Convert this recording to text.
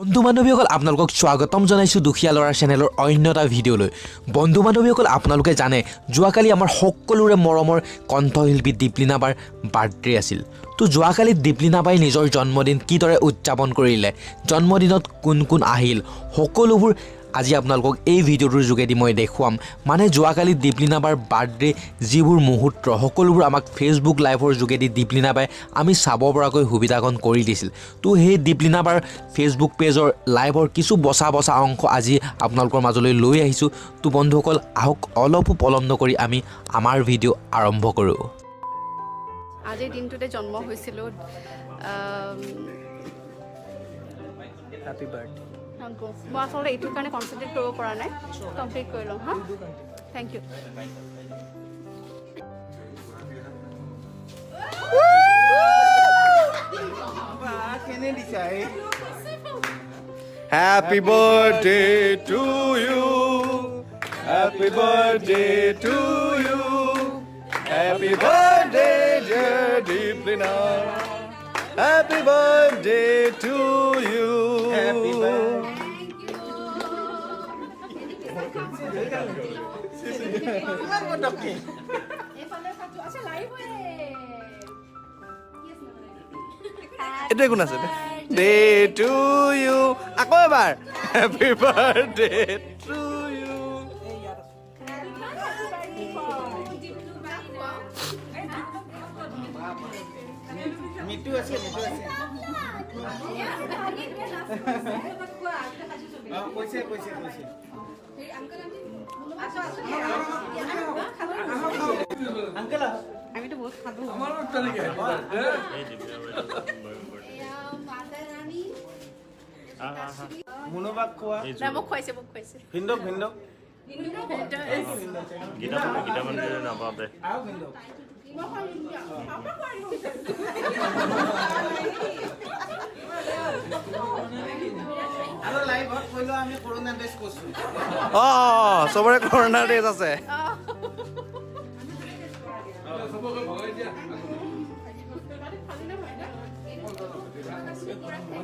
বন্ধু বান্ধৱীসকল আপোনালোকক স্বাগতম জনাইছোঁ দুখীয়া ল'ৰা চেনেলৰ অন্য এটা ভিডিঅ'লৈ। বন্ধু বান্ধৱীসকল আপোনালোকে জানে যোৱাকালি আমাৰ সকলোৰে মৰমৰ কণ্ঠশিল্পী দীপলিনা বাৰ বাৰ্থডে আছিল। তো যোৱাকালি দীপলিনা বাই নিজৰ জন্মদিন কিদৰে উদযাপন কৰিলে, জন্মদিনত কোন কোন আহিল, সকলোবোৰ আজি আপোনালোকক এই ভিডিঅ'টোৰ যোগেদি মই দেখুৱাম। মানে যোৱাকালি দীপলিনা বাৰ বাৰ্থডে যিবোৰ মুহূৰ্ত সকলোবোৰ আমাক ফেচবুক লাইভৰ যোগেদি দীপলিনা বাই আমি চাব পৰাকৈ সুবিধাকণ কৰি দিছিল। তো সেই দীপলিনা বাৰ ফেচবুক পেজৰ লাইভৰ কিছু বচা অংশ আজি আপোনালোকৰ মাজলৈ লৈ আহিছোঁ। তো বন্ধুসকল আহক অলপো পলম নকৰি আমি আমাৰ ভিডিঅ' আৰম্ভ কৰোঁ। আজিৰ দিনটোতে জন্ম হৈছিলোঁ। Happy birthday. মই আচলতে এইটোৰ কাৰণে কনচেনট্ৰেট কৰিব পৰা নাই, কমপ্লিট কৰি ল'ম হা। Thank you. Happy birthday to you. Happy birthday to you. Happy birthday dear Deeplina. Happy birthday to you. Happy birthday. Itu guna sih. Day to you. Aku ebar. Happy birthday to you. Mitu আছে, me too আছে। কৈছে। এই uncle uncle আমি তো বহুত খাবো। আমারও চলে গেল। এয়া মাতা রানী। মনোবাক খোৱা। না মোক খুৱাইছে। ভিন্দক। গীতা মন্দিৰ নাপাতে। আও ভিন্দক। চবৰে কৰোণা টেষ্ট আছে।